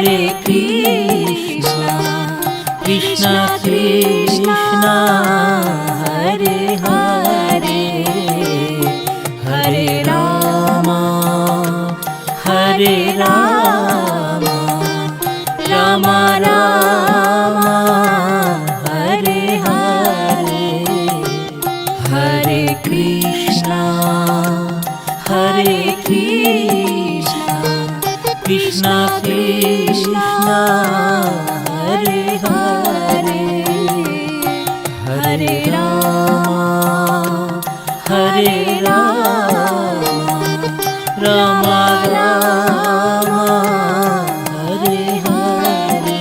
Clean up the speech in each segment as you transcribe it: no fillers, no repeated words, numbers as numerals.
Hare Krishna, Krishna Krishna, Hare Hare, Hare Rama, Hare Rama, Rama Rama, Hare Hare, Hare Krishna, Hare Krishna, Krishna Krishna, Hare Hare, Hare Rama, Hare Rama, Rama Rama, Hare Hare.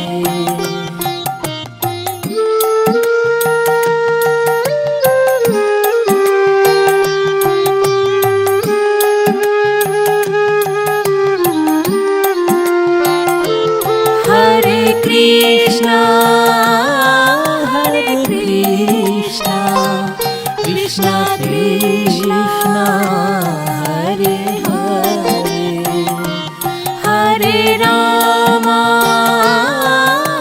Hare Krishna, Hare Krishna, Krishna Krishna, Hare Hare, Hare Rama,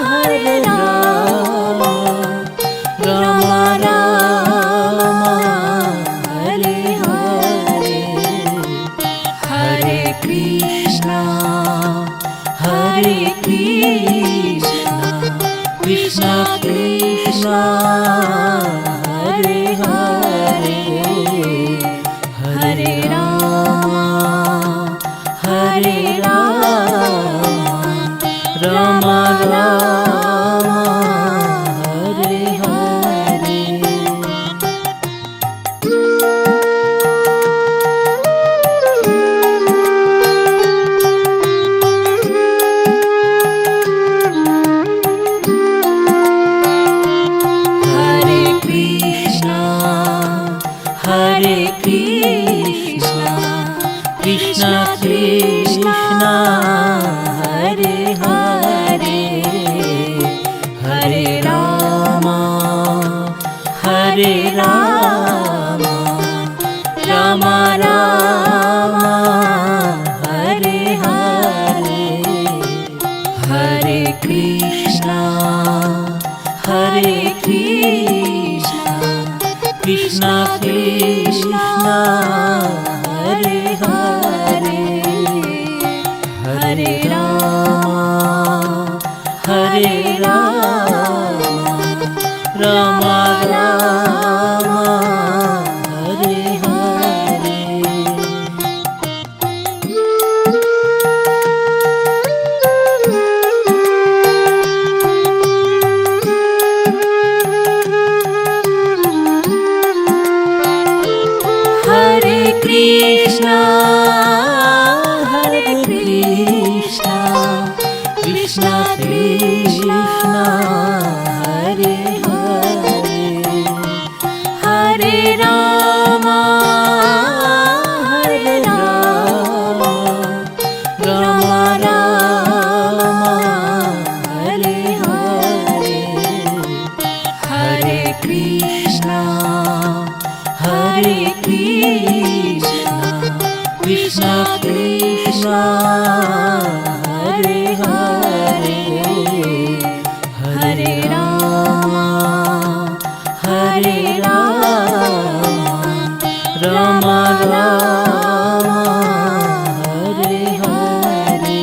Hare Rama, Rama Rama, Hare Hare, Hare Krishna, Hare Krishna, Krishna Krishna, Hare Hare, Hare Rama, Hare Rama, Rama Rama, Hare Hare. Hare Krishna, Hare Krishna, Krishna Krishna, Hare Hare, Hare Rama, Hare Rama, Rama Rama, Hare Hare, Hare Krishna, Hare Krishna, Krishna Krishna, Hare Hare, Hare Rama, Hare Rama, Rama Rama, Hare Hare. Hare Krishna, Hare Krishna, Krishna Krishna, Hare Hare, Hare Rama, Hare Rama, Rama Rama, Hare Hare, Hare Krishna, Hare Krishna, Krishna Krishna, Hare Hare, Hare Rama, Hare Rama, Rama Rama, Hare Hare.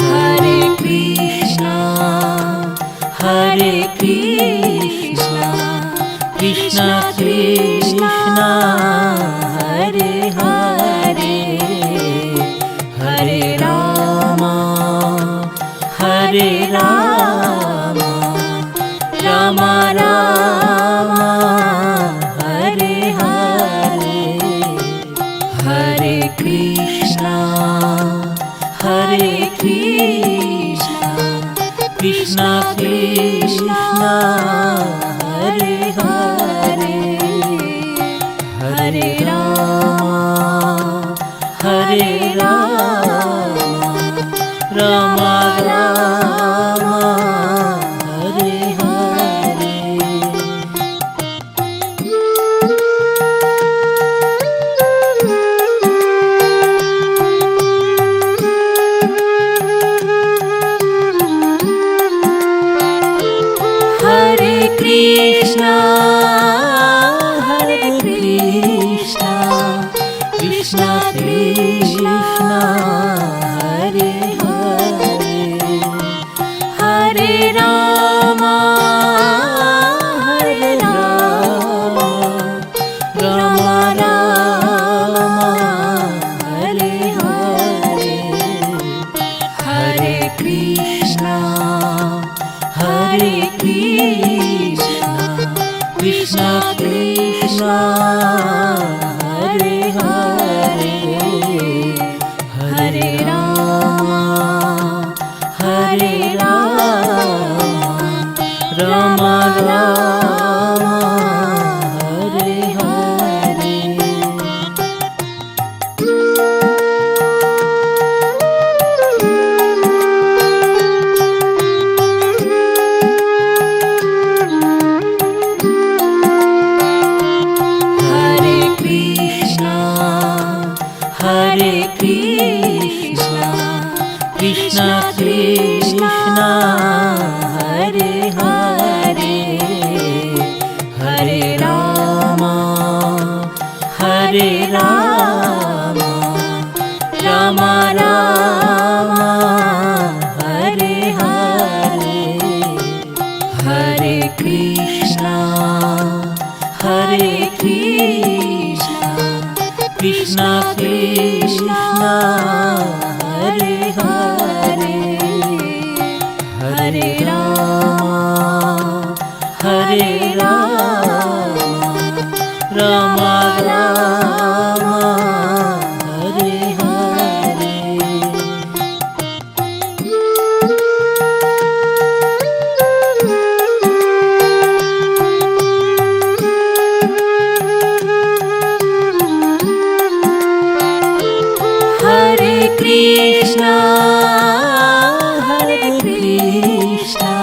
Hare Krishna, Hare Krishna, Krishna Krishna, Hare Hare, Hare Rama, Hare Rama, Rama Rama, Hare Hare, Hare Krishna, Hare Krishna, Krishna Krishna, Hare Hare, Hare Rama, Hare Rama, Rama Rama, Krishna, Hare Krishna, Krishna Krishna, Hare Hare, Hare Rama, Hare Rama, Rama Rama, Hare Hare, Hare Krishna, Hare Krishna, Krishna Krishna, Hare Hare, Hare Rama, Hare Rama, Rama Rama, Hare Hare. Hare Krishna, Hare Krishna, Krishna Krishna, Hare Hare, Hare Rama, Hare Rama, Rama Rama, Hare Hare, Hare Krishna, Hare Krishna, Krishna Krishna, Hare Hare, Hare Rama, Hare Rama, Rama Rama, Hare Hare. Hare Krishna, Hare Krishna,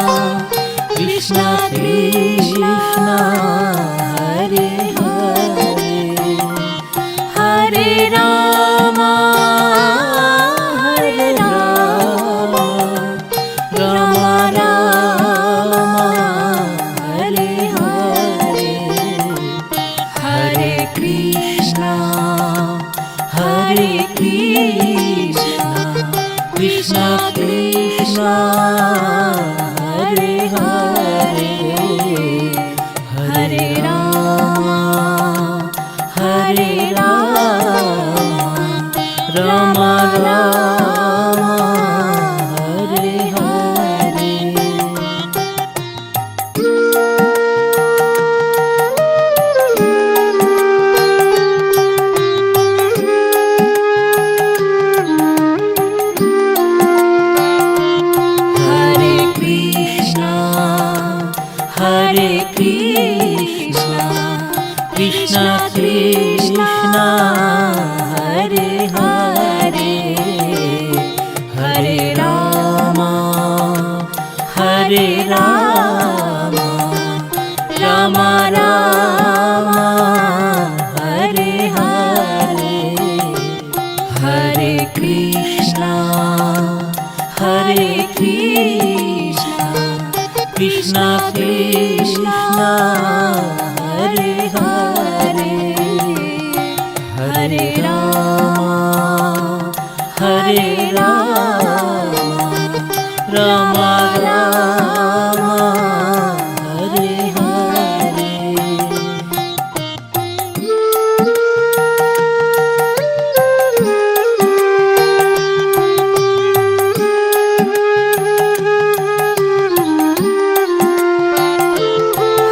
Krishna Krishna, Hare Hare, Hare Rama, Hare Rama, Rama Rama, Hare Hare, Hare Krishna, Hare Krishna, Krishna Krishna, Hare Hare, Hare Rama, Hare Rama, Rama Rama, Hare Hare. Hare Krishna, Hare Krishna, Krishna Krishna, Hare Hare, Hare Rama, Hare Rama, Rama Rama, Hare Hare, Hare Krishna, Hare Krishna, Krishna Krishna, Hare Hare, Hare Rama, Hare Rama, Rama Rama, Hare Hare.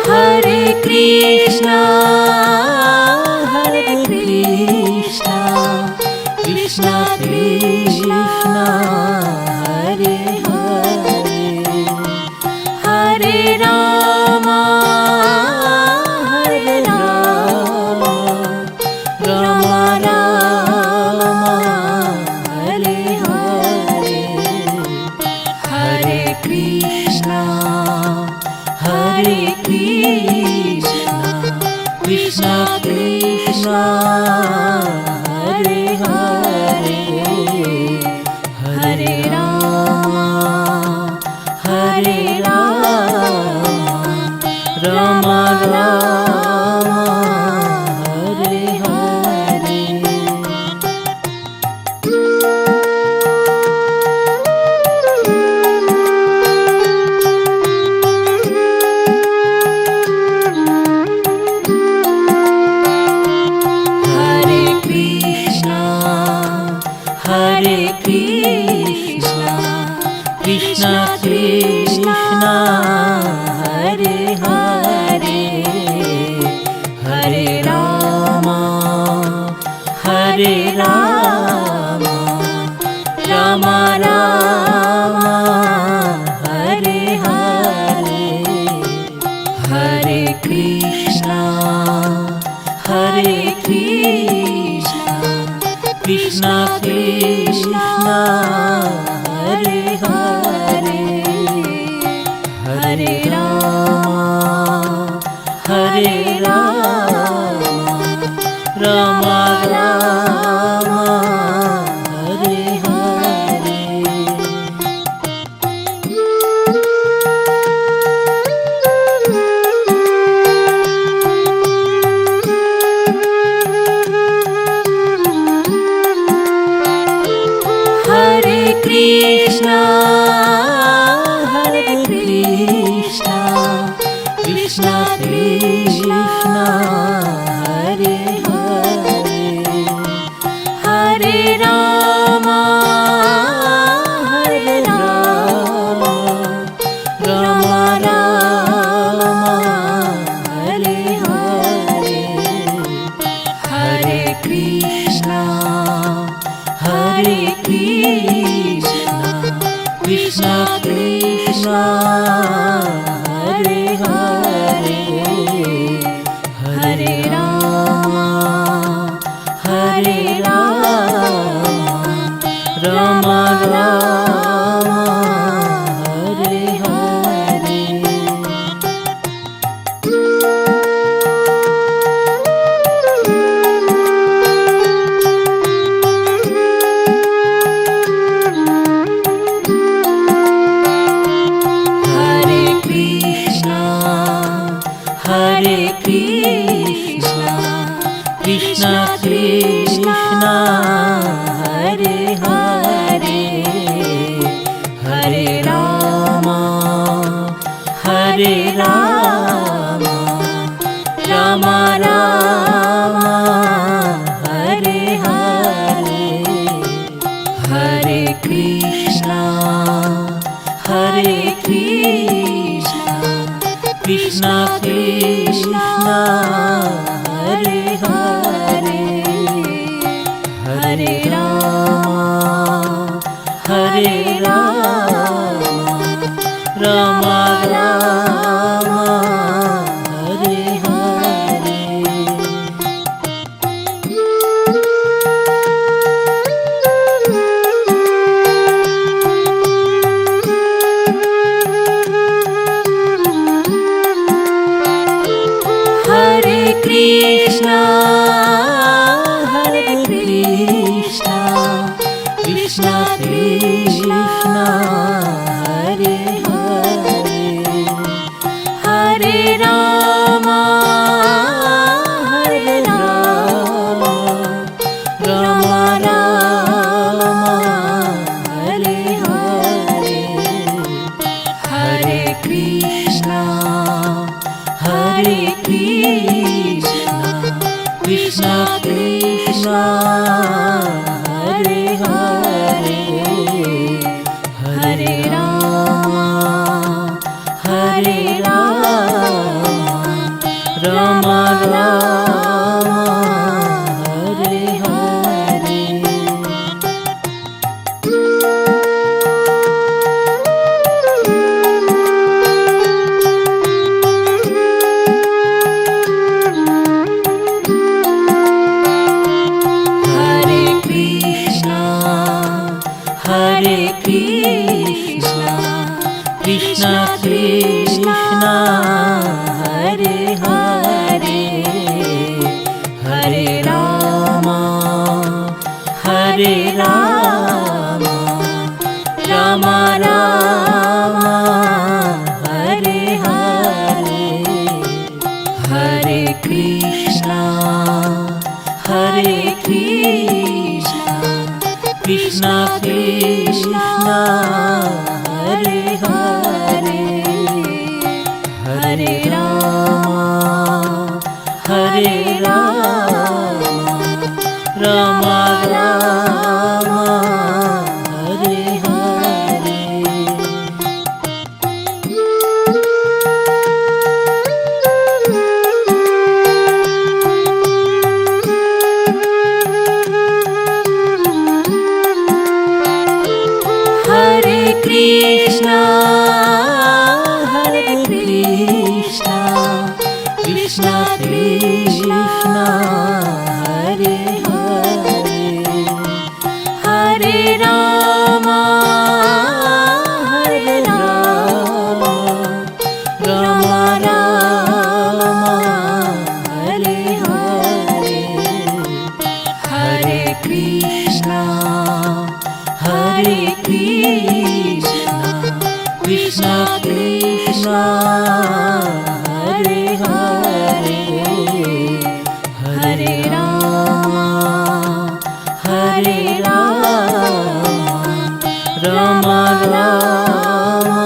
Hare Krishna, Hare Krishna, Krishna Krishna, Hare Hare, Hare Rama, Hare Rama, Rama Rama, Hare Hare, Hare Krishna, Hare Krishna, Krishna Krishna, Hare Hare, Hare Rama, Hare Rama, Krishna Krishna Hare Hare Hare Rama Hare Rama Rama Rama Hare Hare Hare Krishna Krishna Krishna Hare Hare Hare Rama Rama Rama Hare Hare Hare Krishna Krishna Krishna Hare Hare Hare Rama Rama Rama Hare Hare Krishna Krishna Hare Hare Hare Rama Rama Rama Hare Hare Hare Krishna Krishna Krishna Hare Hare Hare Rama Rama Rama Hare Hare Hare Krishna Krishna Krishna Hare Hare Hare Rama Rama Rama Hare Hare Hare Krishna Krishna Krishna Hare Hare Hare Rama Rama Rama Hare Hare Krishna Krishna Hare Hare Hare Rama Rama Rama Hare Hare Hare Krishna Krishna Krishna Hare Hare Hare Rama Krishna, Hare Hare, Hare Rama, Hare Rama, Rama Rama,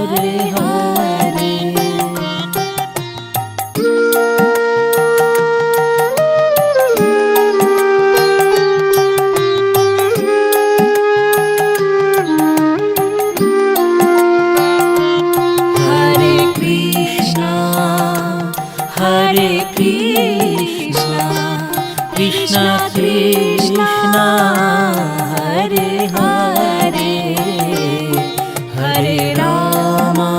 Hare Hare. Hare Krishna, Krishna Krishna, Hare Hare, Hare Rama,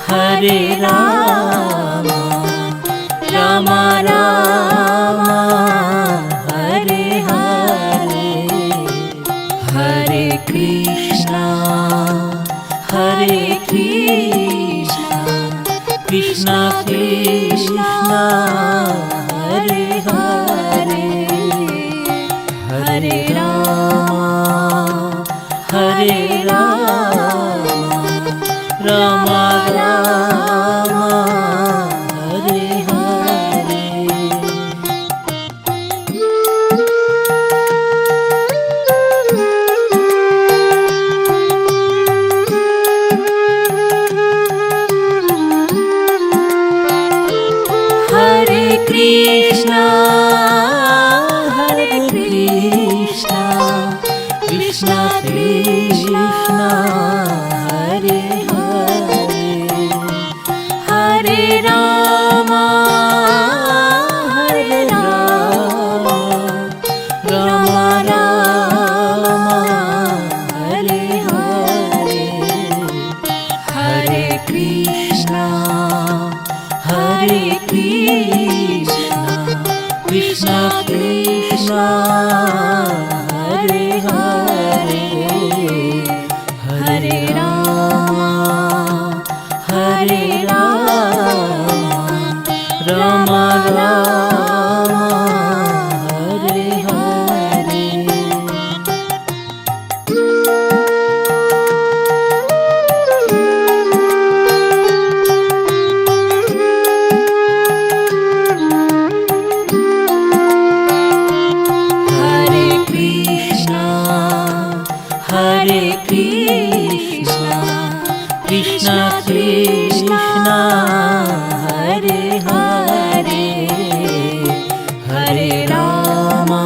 Hare Rama, Rama Rama, Hare Hare, Hare Krishna, Hare Krishna, Krishna Krishna, Hare Hare, Hare Rama, Hare Rama, Rama Rama, Hare Hare. Hare Krishna, Hare Krishna, Krishna Krishna, Hare Hare, Hare Rama, Hare Rama, Rama Rama, Hare Hare, Hare Krishna, Hare Krishna, Krishna Krishna, Hare Hare, Hare Rama, Hare Rama, Rama Rama, Hare Hare. Hare Krishna, Krishna Krishna, Hare Hare, Hare Rama,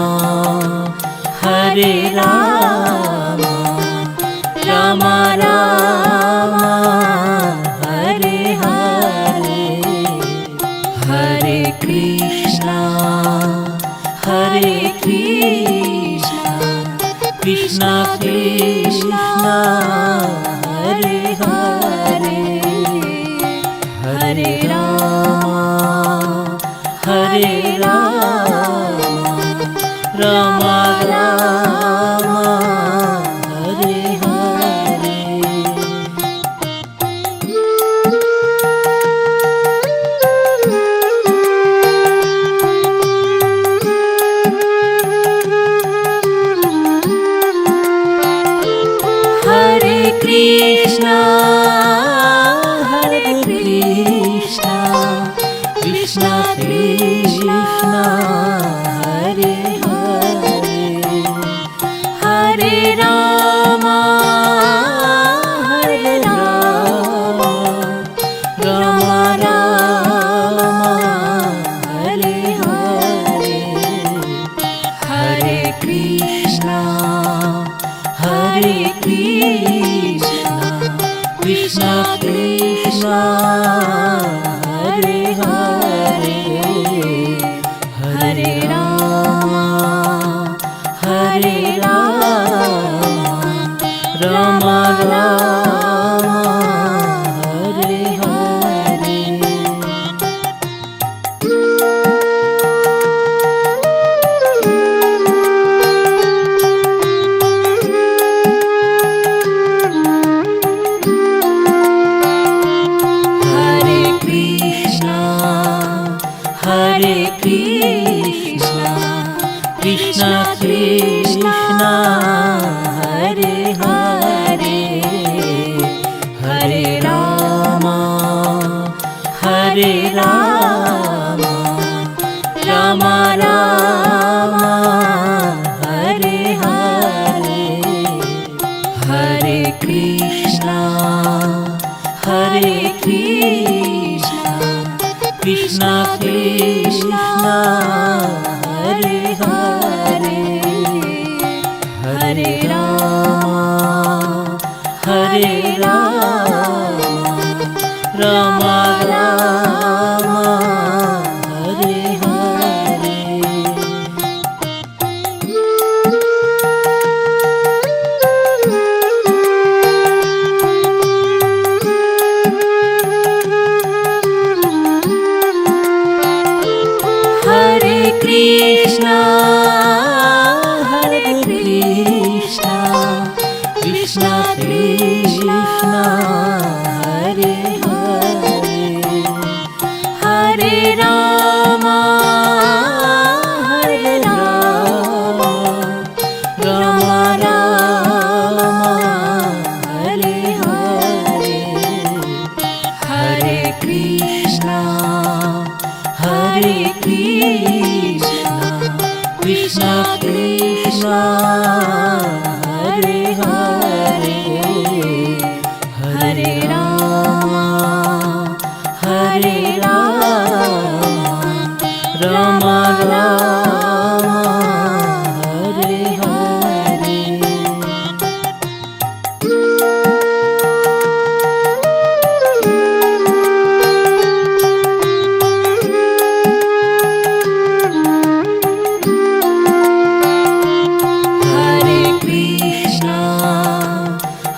Hare Rama, Rama Rama, Hare Hare, Hare Krishna, Hare Krishna, Krishna Krishna, Hare Hare, Hare Rama, Hare Rama, Rama Rama, Hare Hare. Hare Krishna, Hare Krishna, Krishna Krishna, Hare Hare, Hare Rama, Hare Rama, Rama Rama, Hare Hare, Hare Krishna, Hare Krishna, Krishna Krishna, Hare Hare, Hare Rama, Hare Rama, Rama Rama, Hare Hare. Hare Rama, Rama Rama, Hare Hare, Hare Krishna, Hare Krishna, Krishna Krishna, Hare Hare, Hare Rama, Hare Rama, Rama Rama, Hare Hare. Hare Krishna, Hare Krishna, Krishna Krishna, Hare Hare, Hare Rama, Hare Rama, Rama Rama, Hare Hare, Hare Krishna, Hare Krishna, Krishna Krishna, Hare Hare, Hare Rama, Hare Rama, Rama Rama, Hare Hare. Hare Krishna,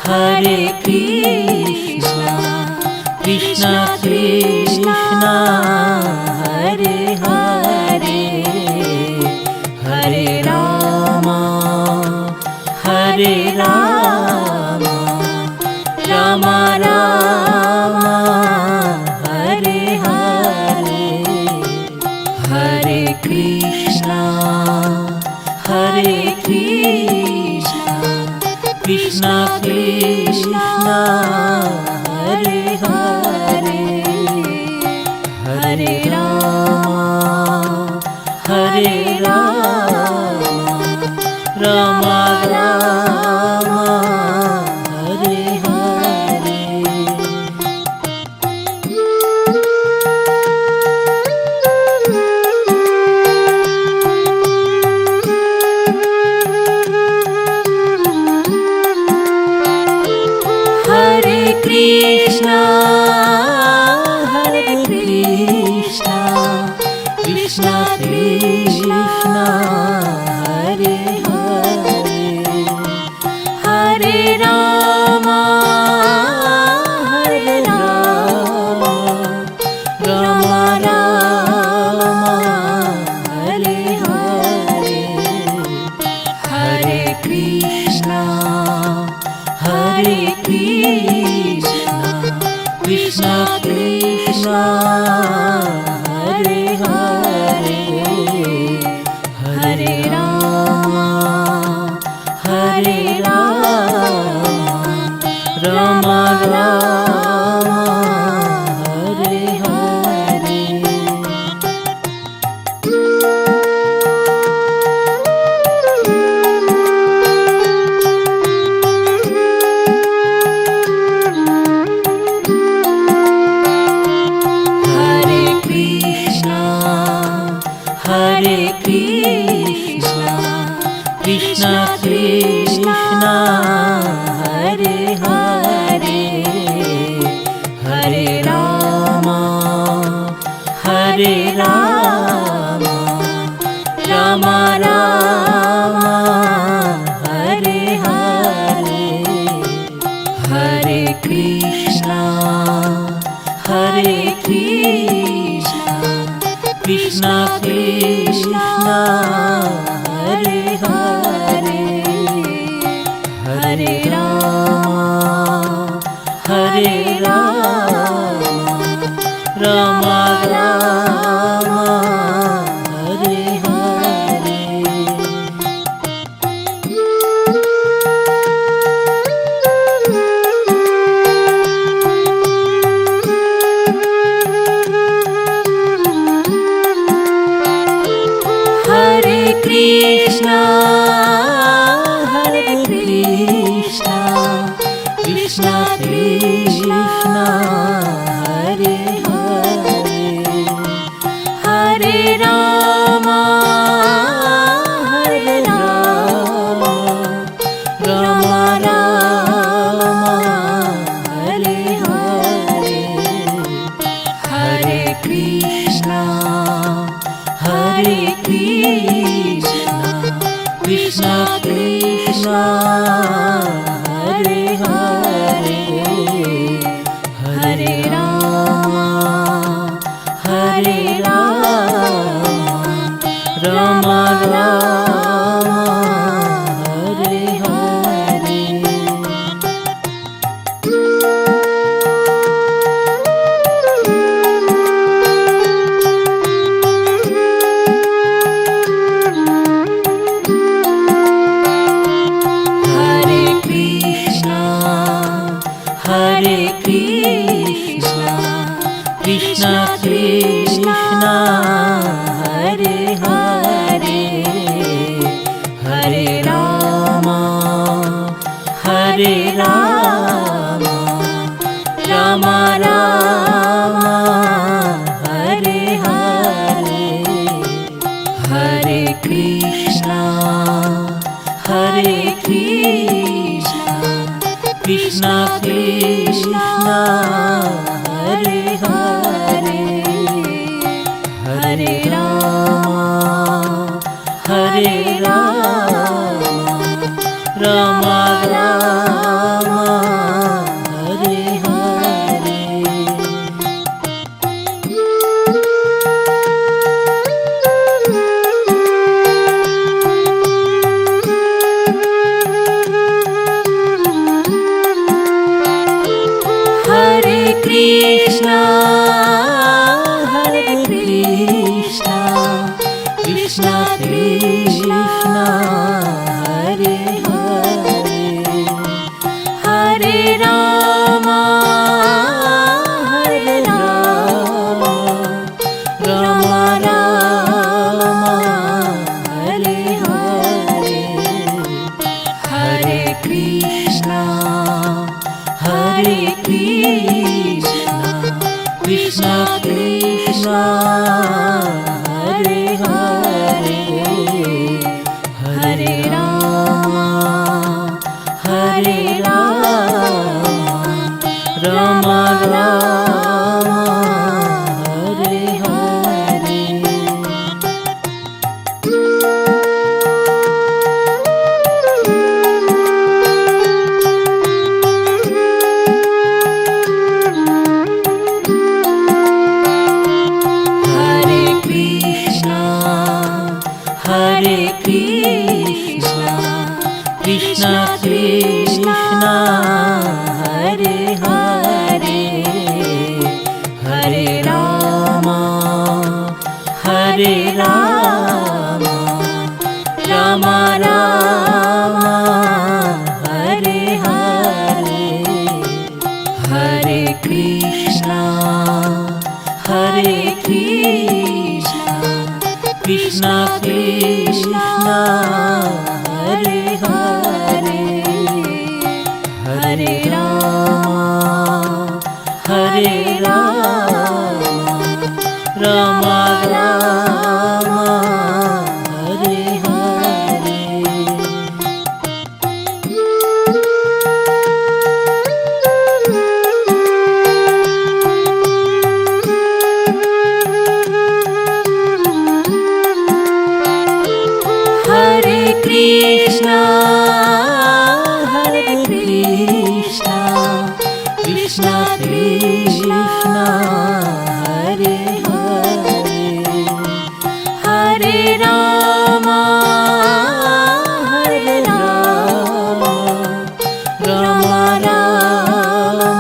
Hare Krishna, Krishna Krishna, Hare Hare, Hare Rama, Hare Rama, Rama Rama, Hare Hare, Hare Krishna, Hare Krishna, Krishna Krishna, Hare Hare, Hare Rama, Hare Rama, Rama Rama, Hare Hare. Hare Krishna, Hare Krishna, Krishna Krishna, Hare Hare, Hare Rama, Hare Rama, Rama Rama, Hare Hare, Hare Krishna, Hare Krishna, Krishna Krishna, Hare Hare, Hare Rama, Hare Rama, Rama Rama, Hare Hare. Hare Krishna, Hare Krishna, Krishna Krishna, Hare Hare, Hare Rama, Hare Rama, Rama Rama, Hare Hare, Hare Krishna, Hare Krishna, Krishna Krishna, Hare Hare, Hare Rama, Hare Rama, Rama Rama, Hare Hare. Hare Hare, Hare Rama, Hare Rama, Rama Rama, Hare Hare. Hare Krishna, Krishna Krishna, Hare Hare, Hare Rama, Hare Rama, Rama Rama, Hare Hare. Hare Krishna, Hare Krishna, Krishna Krishna, Hare Hare, Hare Rama, Hare Rama, Rama Rama, Hare Hare. Hare Krishna, Hare Krishna, Krishna Krishna, Hare Hare, Hare Rama, Hare Rama, Rama Rama, Hare Hare. Hare Krishna, Hare Krishna, Krishna Krishna, Hare Hare, Hare Rama, Hare Rama, Rama Rama, Hare Hare. Hare Krishna, Krishna Krishna, Hare Hare, Hare Rama, Hare Rama, Rama Rama, Hare Hare. Hare Krishna, Hare Krishna, Krishna Krishna, Hare Hare, Hare Rama, Hare Rama, Rama Rama, Hare Hare. Hare Krishna, Hare Krishna, Krishna Krishna, Hare Hare, Hare Rama, Hare Rama, Rama Rama,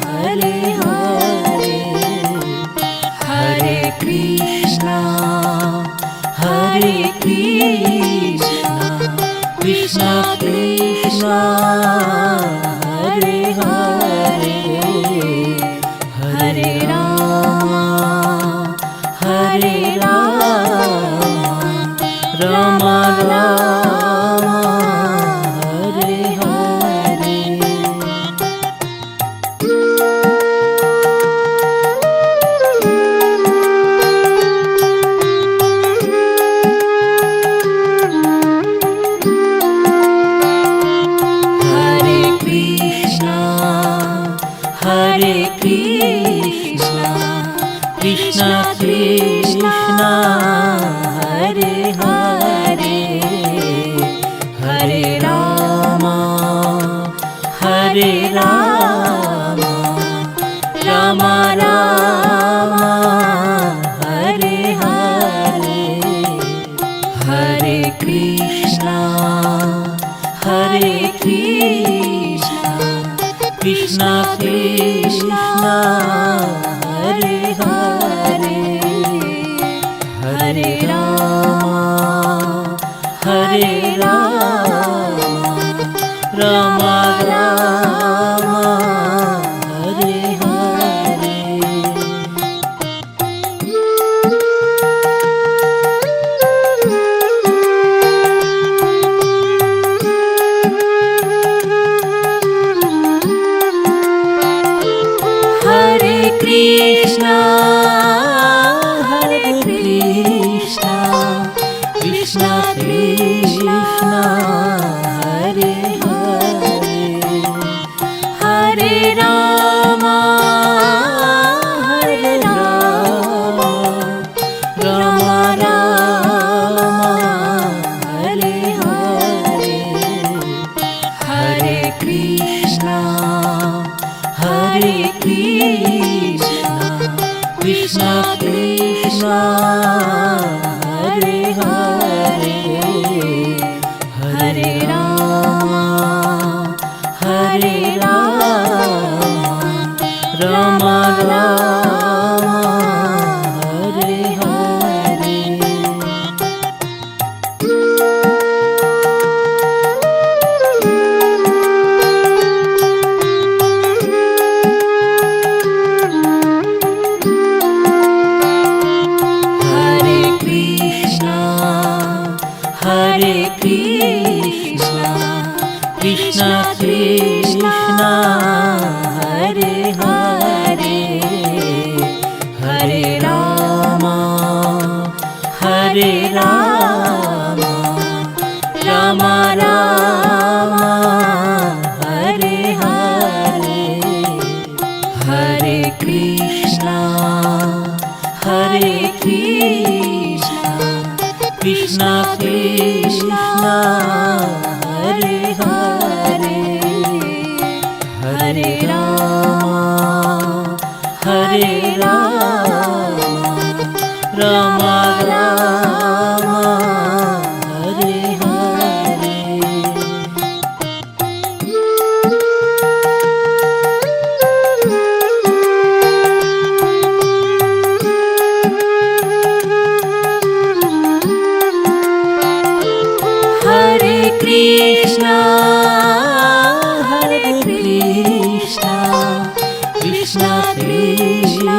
Hare Hare. Hare Krishna, Hare Krishna, Krishna Krishna, Hare Hare, Hare Rama, Hare Rama, Rama Rama, Hare Hare. Hare Krishna, Krishna Krishna, Hare Hare, Hare Rama. Krishna Hare Hare Hare Rama Hare Rama Rama Rama Hare Hare Hare Krishna Krishna Krishna Hare Hare Hare Rama Rama Rama Hare Hare Hare Krishna Krishna Krishna Hare Hare Hare Rama Rama Rama Hare Hare Krishna Krishna Hare Hare Hare Rama Rama Rama Hare Hare Hare Krishna Krishna Krishna Hare Hare Hare Rama Rama Rama Hare Hare Hare Krishna Krishna Krishna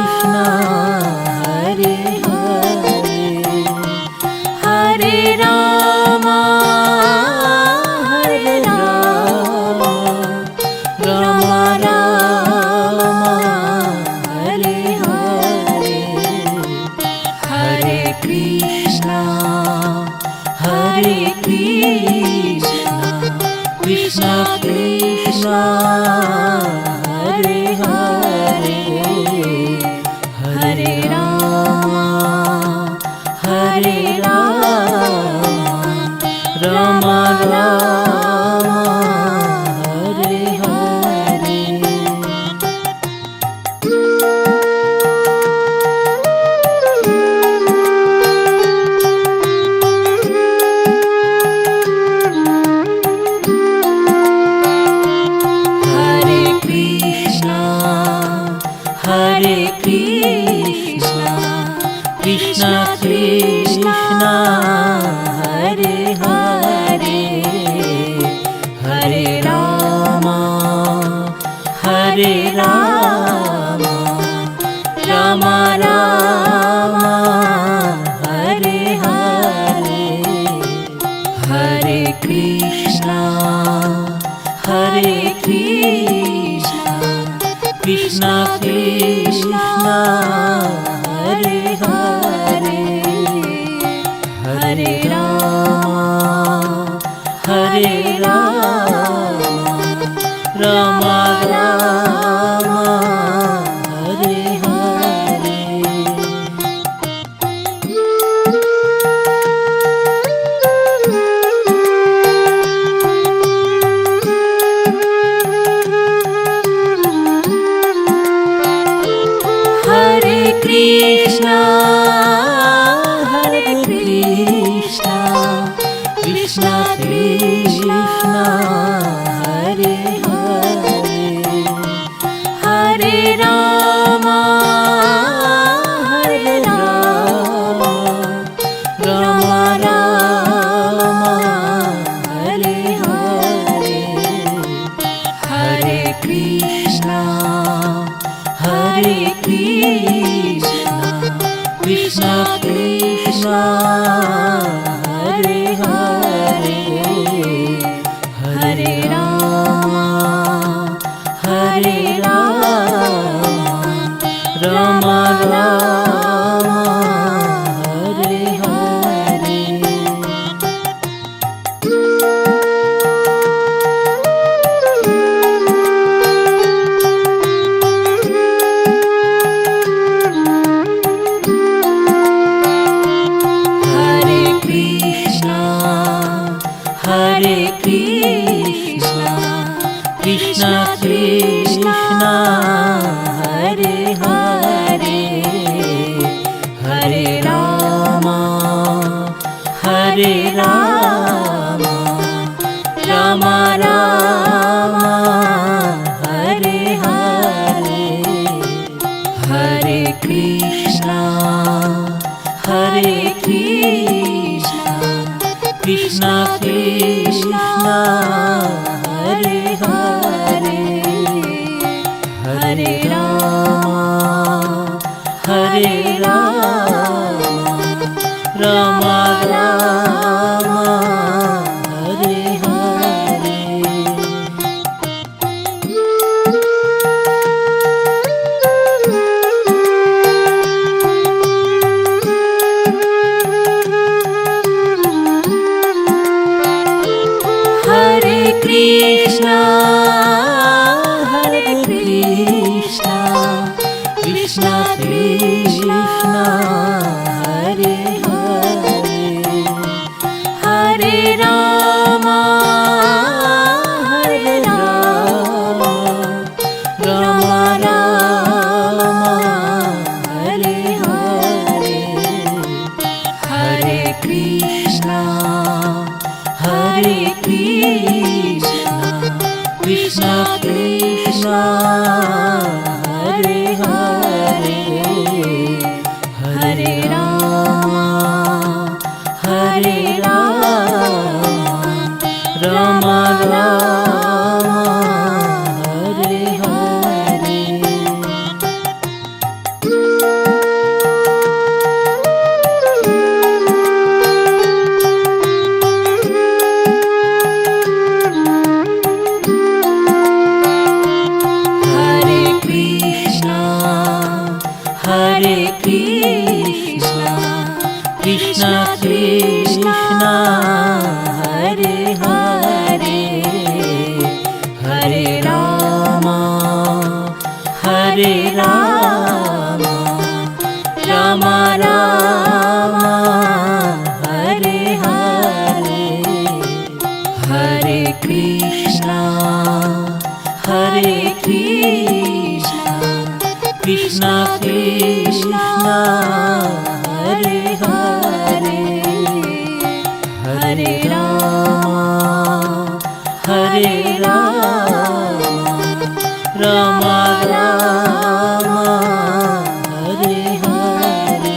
Hare Hare Hare Rama Rama Rama Hare Hare Hare Krishna Krishna Krishna Hare Hare Hare Rama Rama Rama Hare Hare Krishna Krishna Hare Hare Hare Rama Rama Rama Hare Hare Hare Krishna Krishna Krishna Hare Hare Hare Rama Rama Rama Hare Hare Hare Krishna Krishna Krishna Hare Hare Hare Krishna, Krishna Krishna, Hare Hare, Hare Rama, Hare Rama, Rama Rama, Hare Hare. Hare Krishna, Krishna Krishna, Hare Hare, Hare Rama, Hare Rama, Rama Rama, Hare Hare, Hare Krishna, Hare Krishna, Krishna Krishna, Hare Hare, Hare Rama, Hare Rama, Rama Rama, Hare Hare. Hare Krishna, Hare Krishna, Krishna Krishna, Hare Hare, Hare Rama, Hare Rama, Rama Rama, Hare Hare, Hare Krishna, Hare Krishna, Krishna Krishna, Hare Hare, Hare Rama, Hare Rama, Rama Rama, Hare Hare. Hare Krishna, Krishna Krishna, Hare Hare, Hare Rama, Hare Rama, Rama Rama, Hare Hare, Hare Krishna, Hare Krishna, Krishna Krishna, Hare Hare, Hare Rama, Hare Rama, Rama Rama, Hare Hare.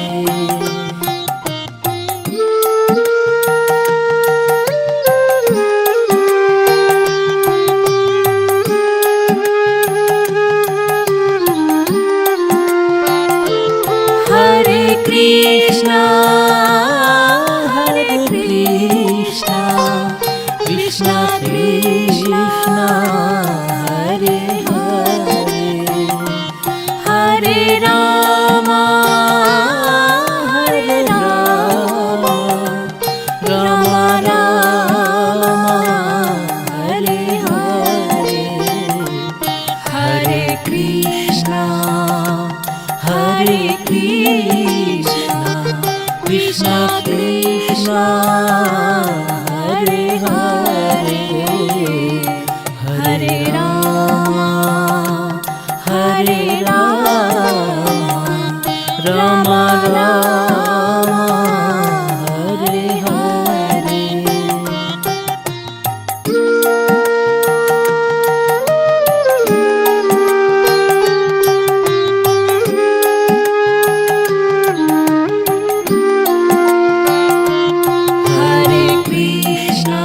Hare Krishna, Hare Krishna, Krishna Krishna, Hare Hare, Hare Rama, Hare Rama, Rama Rama, Hare Hare, Hare Krishna, Hare Krishna, Krishna Krishna, Hare Hare, Hare Rama, Hare Rama, Rama Rama, Hare Hare. Krishna,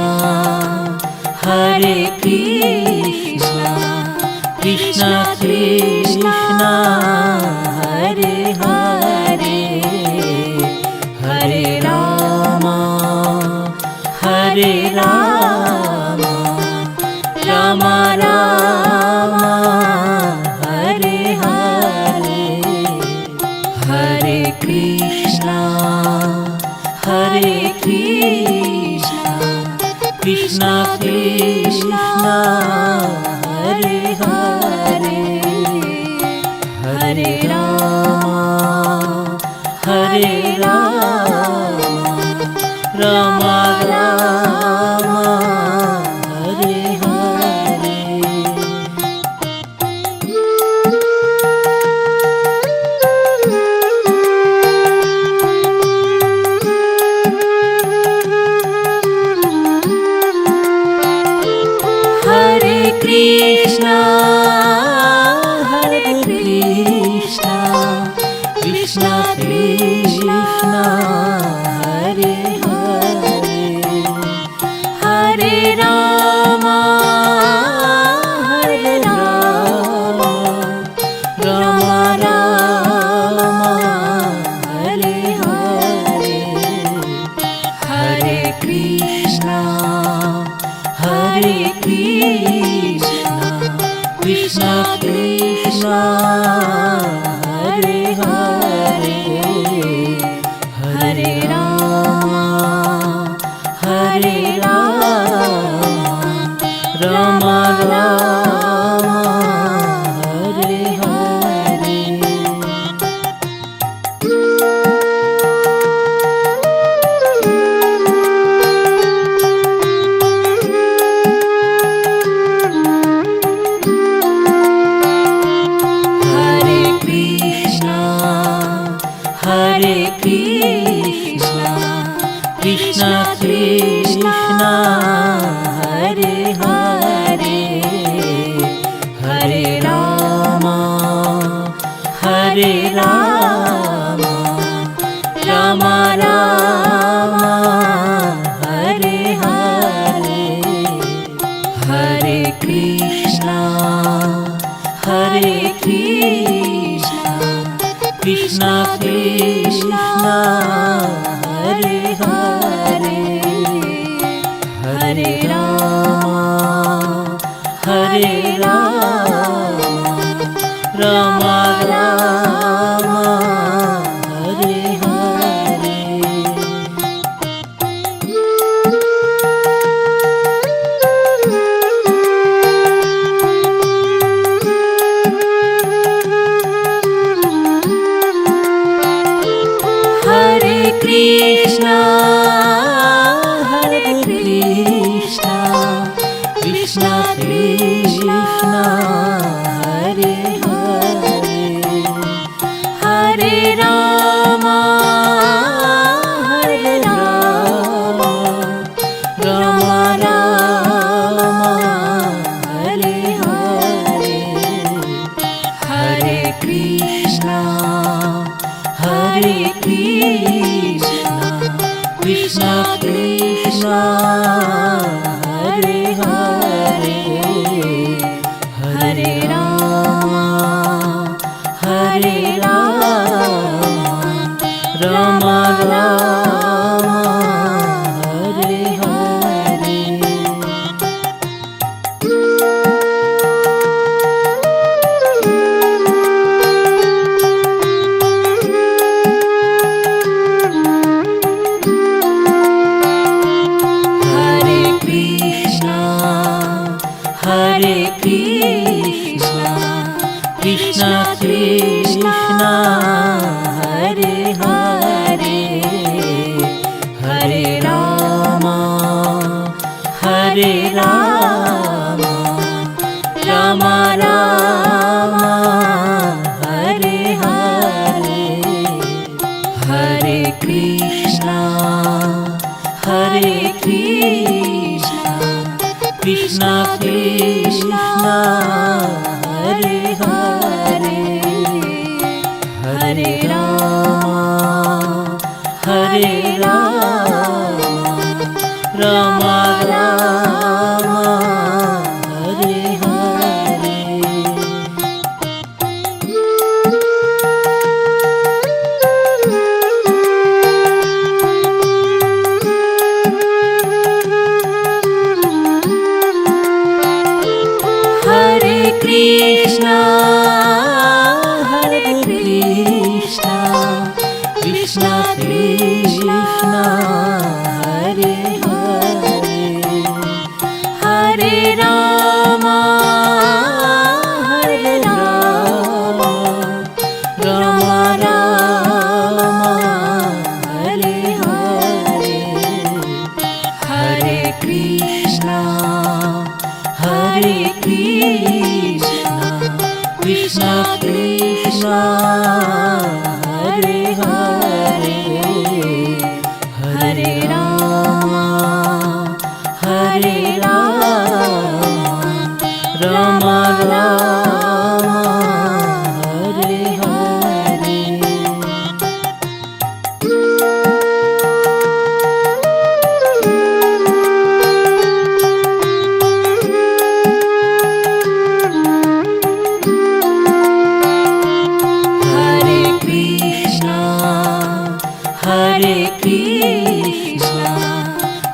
Krishna Krishna Hare Hare Hare Rama Hare Rama Rama Rama Hare Hare Hare Krishna Krishna Krishna Hare Hare Hare Rama Rama Rama Hare Hare Hare Krishna Krishna Krishna Hare Hare Hare Rama Rama Rama Hare Hare Krishna Krishna Hare Hare Hare Rama Rama Rama Hare Hare Hare Krishna Krishna Krishna Hare Hare Hare Rama Rama Rama Hare Hare Hare Krishna Krishna Krishna Hare Hare Hare Rama Rama Rama Hare Hare Hare Krishna Krishna Krishna Hare Hare Hare Rama Rama Rama Hare Hare Krishna Krishna Hare Hare Hare Rama Rama Rama Hare Hare Hare Krishna Krishna Krishna Hare Hare Hare Krishna, Hare Hare, Hare Rama, Hare Rama, Rama Rama, Hare Hare. Hare Krishna,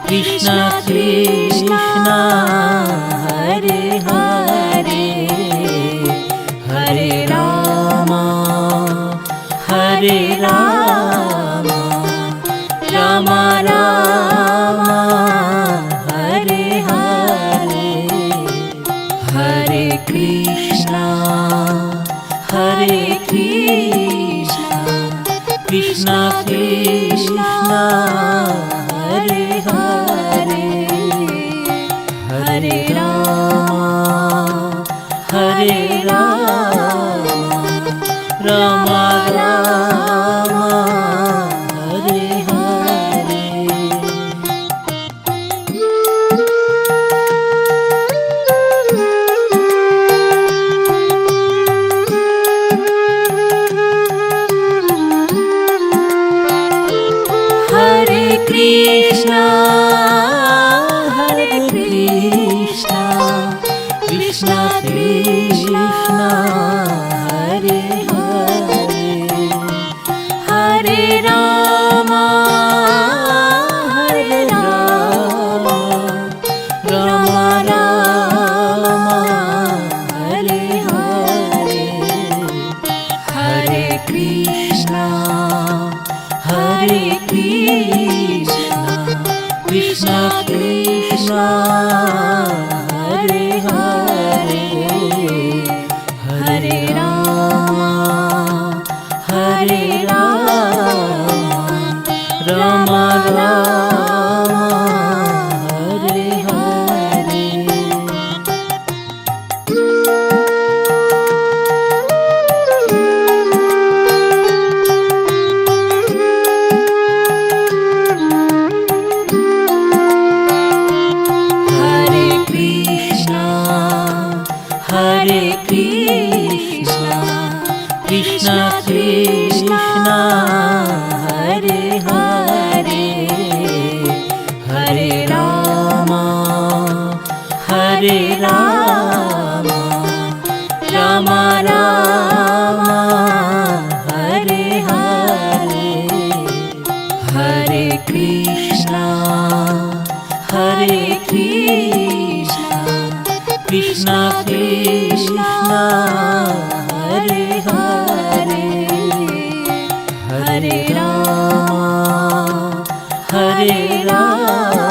Krishna Krishna, Hare Hare, Hare Rama, Hare Rama, Rama Rama, Hare Hare, Hare Krishna, Hare Krishna, Krishna Krishna, Hare Hare, Hare Rama, Hare Rama, Rama Rama, Hare Hare. Hare Krishna, Hare Krishna, Krishna Krishna, Hare Hare, Hare Rama, Hare Rama, Rama Rama, Hare Hare, Hare Krishna, Hare Krishna, Krishna Krishna, Hare Hare, Hare Rama, Hare Rama, Rama Rama, Hare Hare. Hare Krishna, Krishna Krishna, Hare Hare, Hare Rama, Hare Rama, Rama Rama, Hare Hare, Hare Krishna, Hare Krishna, Krishna Krishna, Hare Hare, Hare Rama, Hare Rama,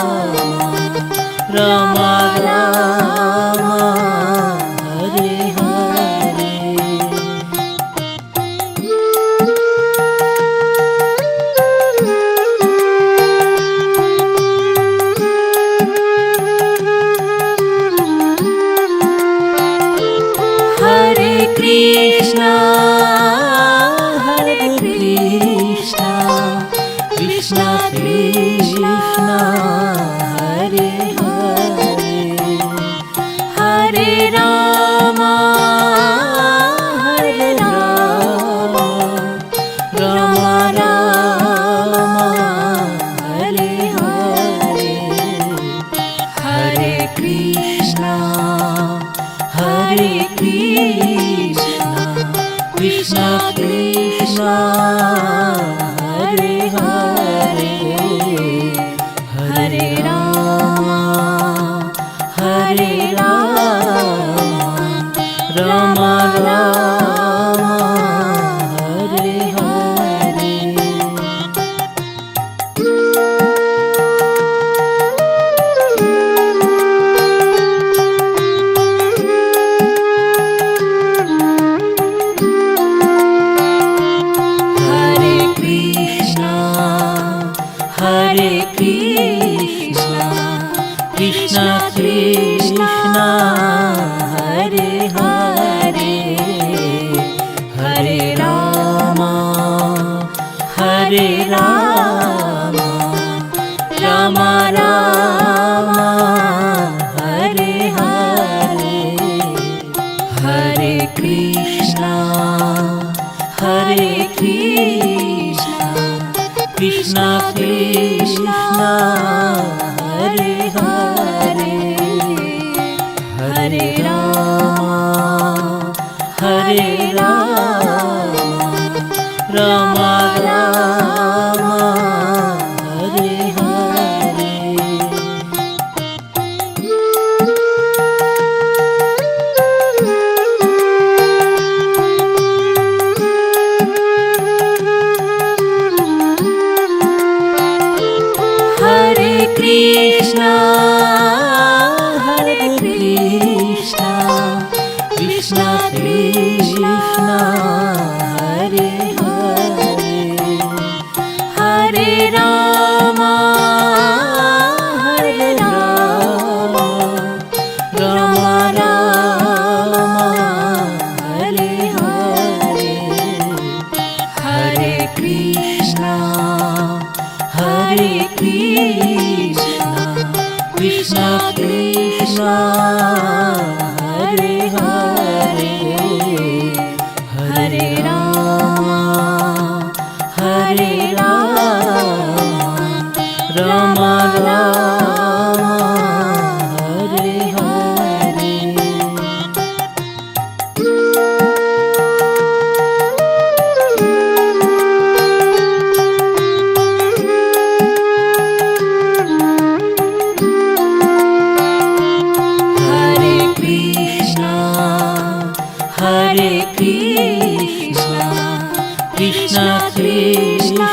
Rama Rama, Hare Hare. Hare Krishna, Hare Krishna, Krishna Krishna, Hare Hare, Hare Rama, Hare Rama, Rama Rama, Hare Hare, Hare Krishna, Hare Krishna, Krishna Krishna, Hare Hare, Hare Rama, Hare Rama, Rama Rama, Hare Hare. Hare Krishna, Hare Ram Ram Ram Hare Hare Hare Krishna Krishna Krishna Hare Hare Hare Ram Ram Ram Hare Hare Hare Krishna Krishna Krishna Hare Hare Hare Ram Ram Ram Hare Hare Hare Krishna Krishna Krishna Hare Hare Hare Ram Ram Ram Hare Hare Krishna Krishna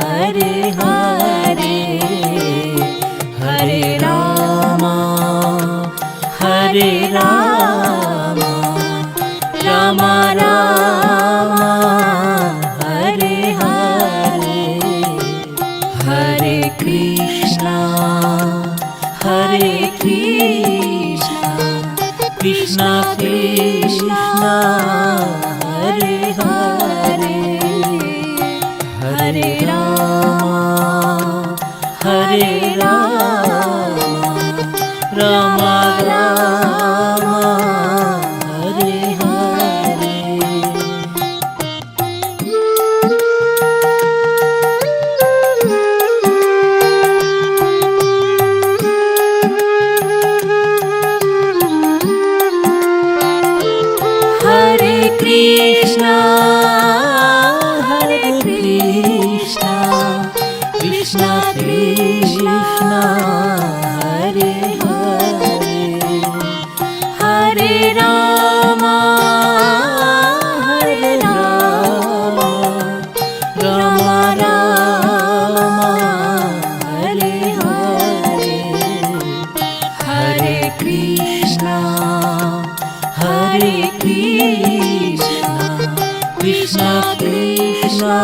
Hare Hare Hare Ram Ram Ram Hare Hare Hare Krishna Krishna Krishna Hare Hare Hare Ram Ram Ram Hare Hare Hare Krishna Krishna Krishna Hare Hare Hare Ram Ram Ram Hare Hare Hare Krishna Krishna Krishna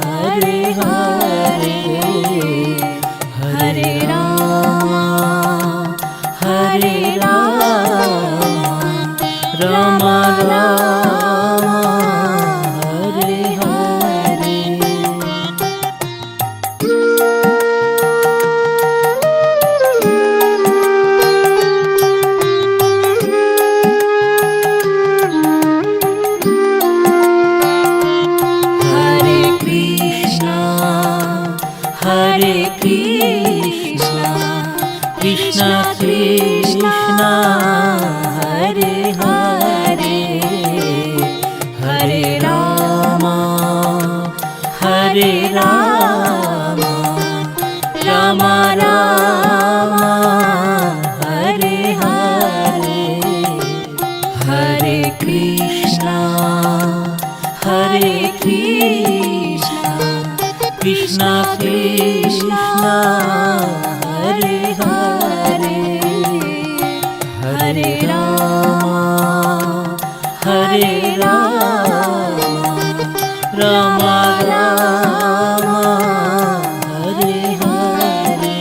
Hare Hare Hare Ram Ram Ram Hare Hare Krishna Krishna Hare Hare Hare Ram Ram Ram Hare Hare Hare Krishna Krishna Krishna Hare Hare Hare Ram Ram Ram Hare Hare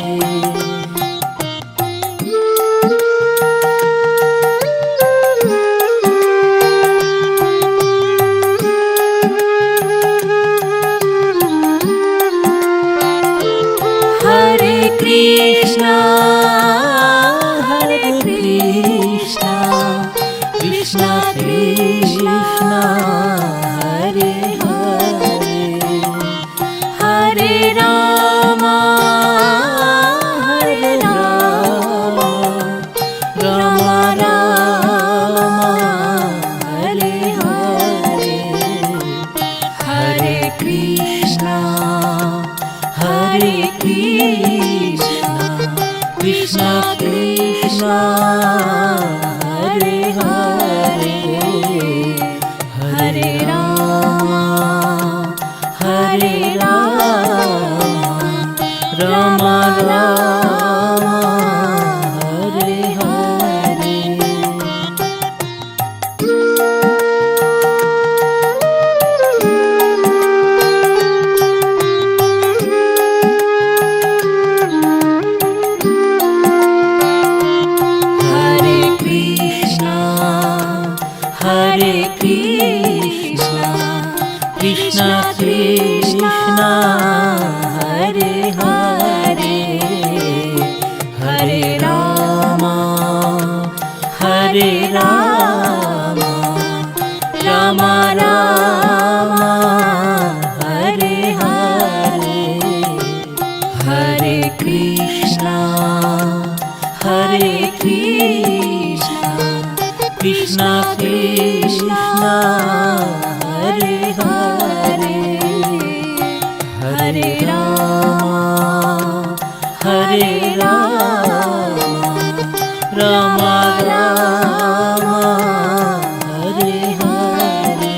Krishna, Krishna Krishna, Hare Hare, Hare Rama, Hare Rama, Rama Rama, Hare Hare, Hare Krishna, Hare Krishna, Krishna Krishna, Hare Hare, Hare Rama, Hare Rama, Rama Rama, Hare Hare.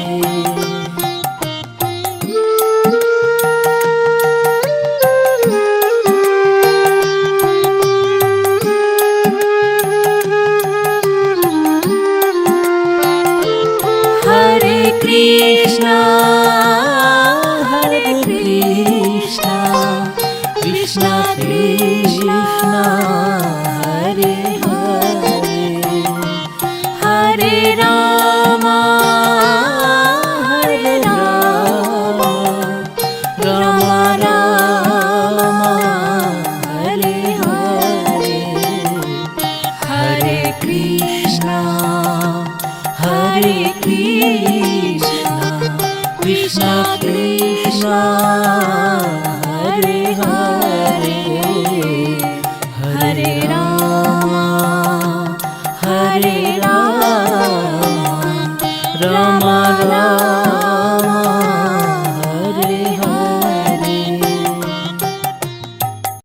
Hare Krishna, Hare Krishna, Krishna Krishna, Hare Hare, Hare Rama, Hare Rama, Rama Rama, Hare Hare, Hare Krishna, Hare Krishna, Krishna Krishna,